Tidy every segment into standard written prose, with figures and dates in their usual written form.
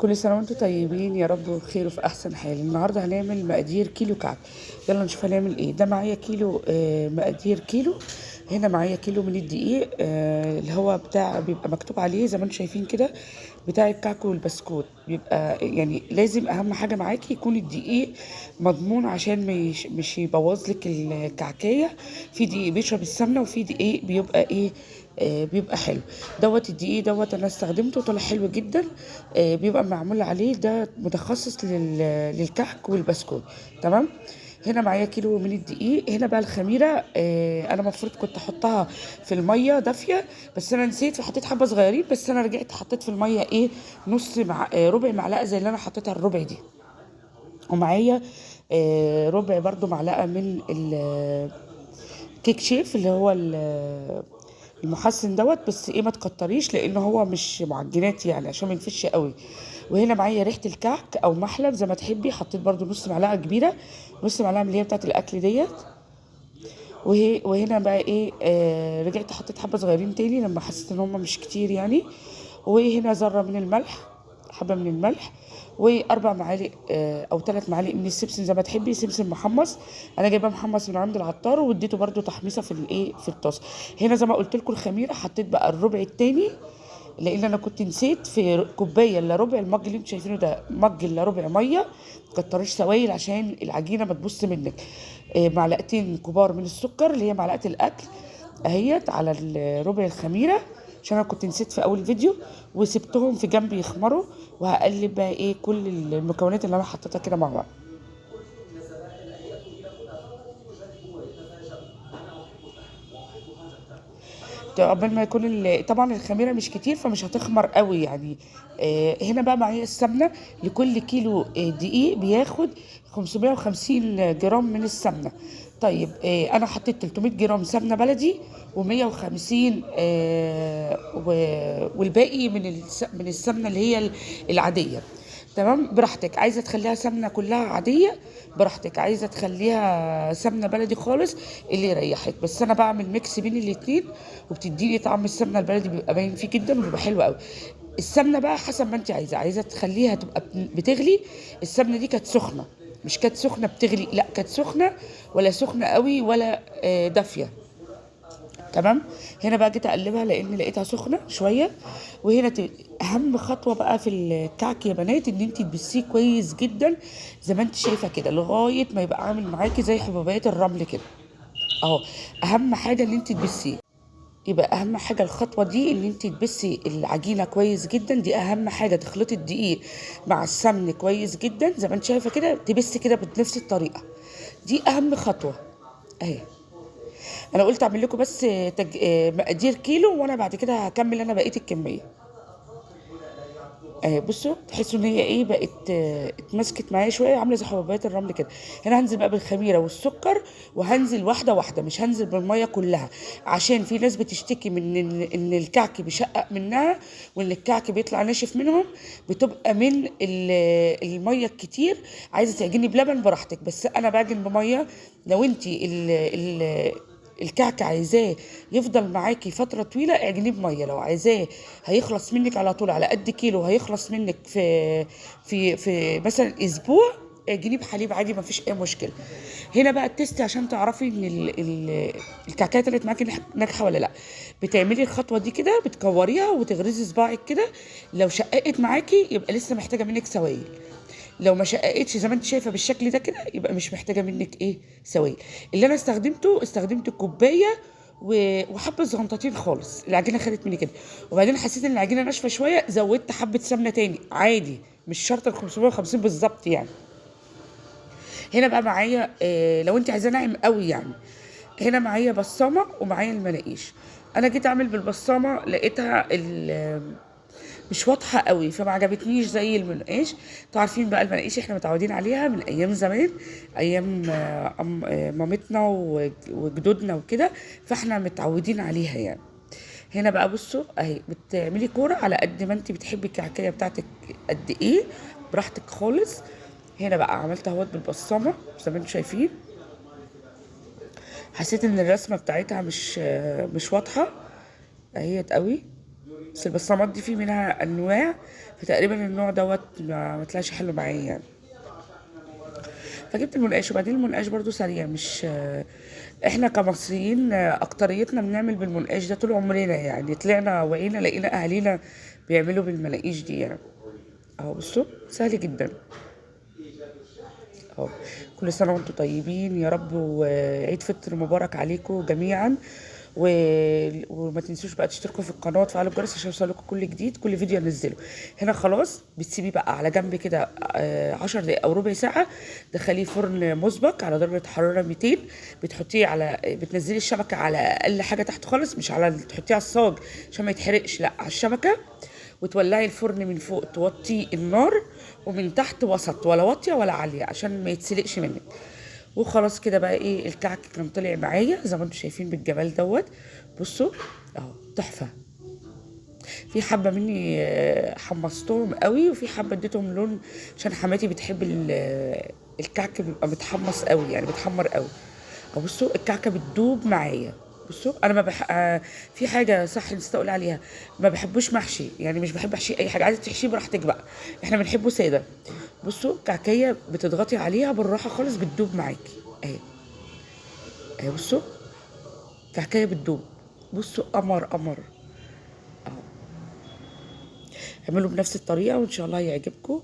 كل سنة وانتم طيبين يا رب بخير وفي أحسن حال. النهاردة هنعمل مقادير كيلو كعك. يلا نشوف هنعمل ايه. ده معايا كيلو، مقادير كيلو. هنا معايا كيلو من الدقيق، اللي هو بتاع بيبقى مكتوب عليه زي ما انتم شايفين كده، بتاع الكعك والبسكوت. بيبقى يعني لازم أهم حاجة معاكي يكون الدقيق مضمون، عشان مش يبوظ لك الكعكية. في دقيق بيشرب السمنة، وفي دقيق بيبقى ايه، بيبقى حلو. الدقيق انا استخدمته طلع حلو جدا. بيبقى معمول عليه ده متخصص للكحك والبسكوت. تمام. هنا معايا كيلو من الدقيق. هنا بقى الخميره، انا المفروض كنت احطها في الميه دافيه، بس انا نسيت فحطيت حبه صغيرين. بس انا رجعت حطيت في الميه ايه، نص ربع معلقه زي اللي انا حطيتها الربع دي. ومعايا ربع برضو معلقه من الكيك شيف، اللي هو المحسن بس ايه، ما تكتريش لان هو مش معجنات يعني، عشان ما ينفش قوي. وهنا معايا ريحه الكعك او محلب زي ما تحبي، حطيت برضو نص معلقه كبيره، نص معلقه من اللي هي بتاعه الاكل ديت. وهنا بقى ايه، رجعت حطيت حبه صغيرين تاني لما حسيت ان هم مش كتير يعني. وهنا ذره من الملح، حبه من الملح. واربع معالق او 3 معالق من السمسم زي ما تحبي، سمسم محمص. انا جايباه محمص من عند العطار، واديته برده تحميصه في الايه، في الطاسه. هنا زي ما قلت لكم الخميره، حطيت بقى الربع التاني، لان انا كنت نسيت في كوبايه الا ربع. المج اللي انتوا شايفينه ده مج الا ربع ميه، مكترش سوائل عشان العجينه ما تبص منك. معلقتين كبار من السكر، اللي هي معلقه الاكل اهيت، على ربع الخميره، عشان انا كنت نسيت في اول فيديو. وسبتهم في جنب يخمروا. وهقلب بقى ايه كل المكونات اللي انا حطيتها كده مع بعض. قبل ما يكون طبعا الخميره مش كتير فمش هتخمر قوي يعني. هنا بقى معايا السمنه. لكل كيلو دقيق بياخد 550 جرام من السمنه. طيب، انا حطيت 300 جرام سمنه بلدي، و150 والباقي من السمنه اللي هي العاديه. تمام. براحتك، عايزه تخليها سمنه كلها عاديه براحتك، عايزه تخليها سمنه بلدي خالص اللي يريحك. بس انا بعمل ميكس بين الاتنين، وبتديني طعم السمنه البلدي بيبقى باين فيه جدا وبيبقى حلو قوي. السمنه بقى حسب ما انت عايزه تخليها تبقى بتغلي. السمنه دي كانت سخنه، مش كانت سخنه بتغلي، لا كانت سخنه، ولا سخنه قوي ولا دافيه. تمام. هنا بقى جيت اقلبها لان لقيتها سخنه شويه. وهنا اهم خطوه بقى في الكعك يا بنات، ان انت تبسيه كويس جدا زي ما انت شايفه كده، لغايه ما يبقى عامل معاكي زي حبوبات الرمل كده اهو. اهم حاجه ان انت تبسيه. يبقى اهم حاجه الخطوه دي، ان انت تبسي العجينه كويس جدا. دي اهم حاجه، تخلطي الدقيق مع السمن كويس جدا زي ما انت شايفه كده، تبسي كده بنفس الطريقه. دي اهم خطوه اهي. انا قلت اعمل لكم بس مقادير كيلو، وانا بعد كده هكمل انا بقيه الكميه. بصوا تحسوا ان هي ايه بقت، اتمسكت معايا شويه، عامله زي حبوبات الرمل كده. هنا هنزل بقى بالخميره والسكر، وهنزل واحده واحده، مش هنزل بالميه كلها. عشان في ناس بتشتكي من ان الكعك بيشقق منها، وان الكعك بيطلع ناشف منهم. بتبقى من الميه الكتير. عايزه تعجني بلبن براحتك، بس انا بعجن بميه. لو انت الكعك عايزاه يفضل معاكي فتره طويله، اعجنيه بميه. لو عايزاه هيخلص منك على طول على قد كيلو، هيخلص منك في مثلا اسبوع، اعجنيه بحليب عادي، ما فيش اي مشكله. هنا بقى التست عشان تعرفي ان الكعكه طلعت معاكي ناجحه ولا لا. بتعملي الخطوه دي كده، بتكوريها وتغرزي صباعك كده. لو شققت معاكي يبقى لسه محتاجه منك سوائل. لو ما شققتش زي ما انت شايفه بالشكل ده كده، يبقى مش محتاجه منك ايه، سوائل. اللي انا استخدمت كوبايه وحبه صغنطتين خالص. العجينه خدت مني كده. وبعدين حسيت ان العجينه ناشفه شويه، زودت حبه سمنه تاني عادي، مش شرط ال 550 بالظبط يعني. هنا بقى معايا، لو انت عايزاه ناعم قوي يعني. هنا معايا بصامه ومعايا المناقيش. انا جيت اعمل بالبصامه، لقيتها مش واضحه قوي، فما عجبتنيش زي المناقيش. انتوا عارفين بقى المناقيش احنا متعودين عليها من ايام زمان، ايام مامتنا وجدودنا وكده، فاحنا متعودين عليها يعني. هنا بقى بصوا اهي، بتعملي كوره على قد ما انت بتحبي الكعكيه بتاعتك قد ايه، براحتك خالص. هنا بقى عملت اهوت بالبصامه زي ما انتم شايفين. حسيت ان الرسمه بتاعتها مش واضحه اهيت قوي. بس البصمات دي في منها انواع، فتقريبا النوع دوت ما طلعش حلو معايا يعني. فجبت المنقاش. وبعدين المنقاش برضو سريع، مش احنا كمصريين اكتريتنا بنعمل بالمنقاش ده طول عمرنا يعني. طلعنا وعينا لقينا اهالينا بيعملوا بالمناقيش دي يعني. اهو بصوا سهل جدا اهو. كل سنة وانتم طيبين يا رب، وعيد فطر مبارك عليكم جميعا. و... وما تنسوش بقى تشتركوا في القناة وتفعلوا الجرس عشان يوصلكوا كل جديد، كل فيديو انزله. هنا خلاص بتسيبيه بقى على جنب كده 10 دقايق او ربع ساعة. دخليه فرن مسبق على درجة حرارة 200. بتحطيه على، بتنزلي الشبكة على اقل حاجة تحت خالص، مش على تحطيه على الصاج عشان ما يتحرقش، لا على الشبكة. وتولعي الفرن من فوق توطي النار، ومن تحت وسط، ولا واطيه ولا عاليه عشان ما يتسلقش منك. وخلاص كده بقى ايه، الكعك كان طلع معايا زي ما انتم شايفين بالجمال دوت. بصوا اهو تحفه. في حبه مني حمصتهم قوي، وفي حبه اديتهم لون عشان حماتي بتحب الكعك بيبقى متحمص قوي يعني، بتحمر قوي. بصوا الكعكه بتدوب معايا. بصوا انا ما في حاجه صح نسيت اقول عليها، ما بحبوش محشي يعني، مش بحب احشي اي حاجه، عايزه تحشيه براحتك بقى، احنا بنحبه ساده. بصوا كعكيه بتضغطي عليها بالراحه خالص بتدوب معاكي اهي. اهي بصوا كعكيه بتدوب. بصوا قمر قمر. اعملوا بنفس الطريقه وان شاء الله هيعجبكم،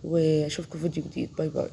واشوفكم في فيديو جديد. باي باي.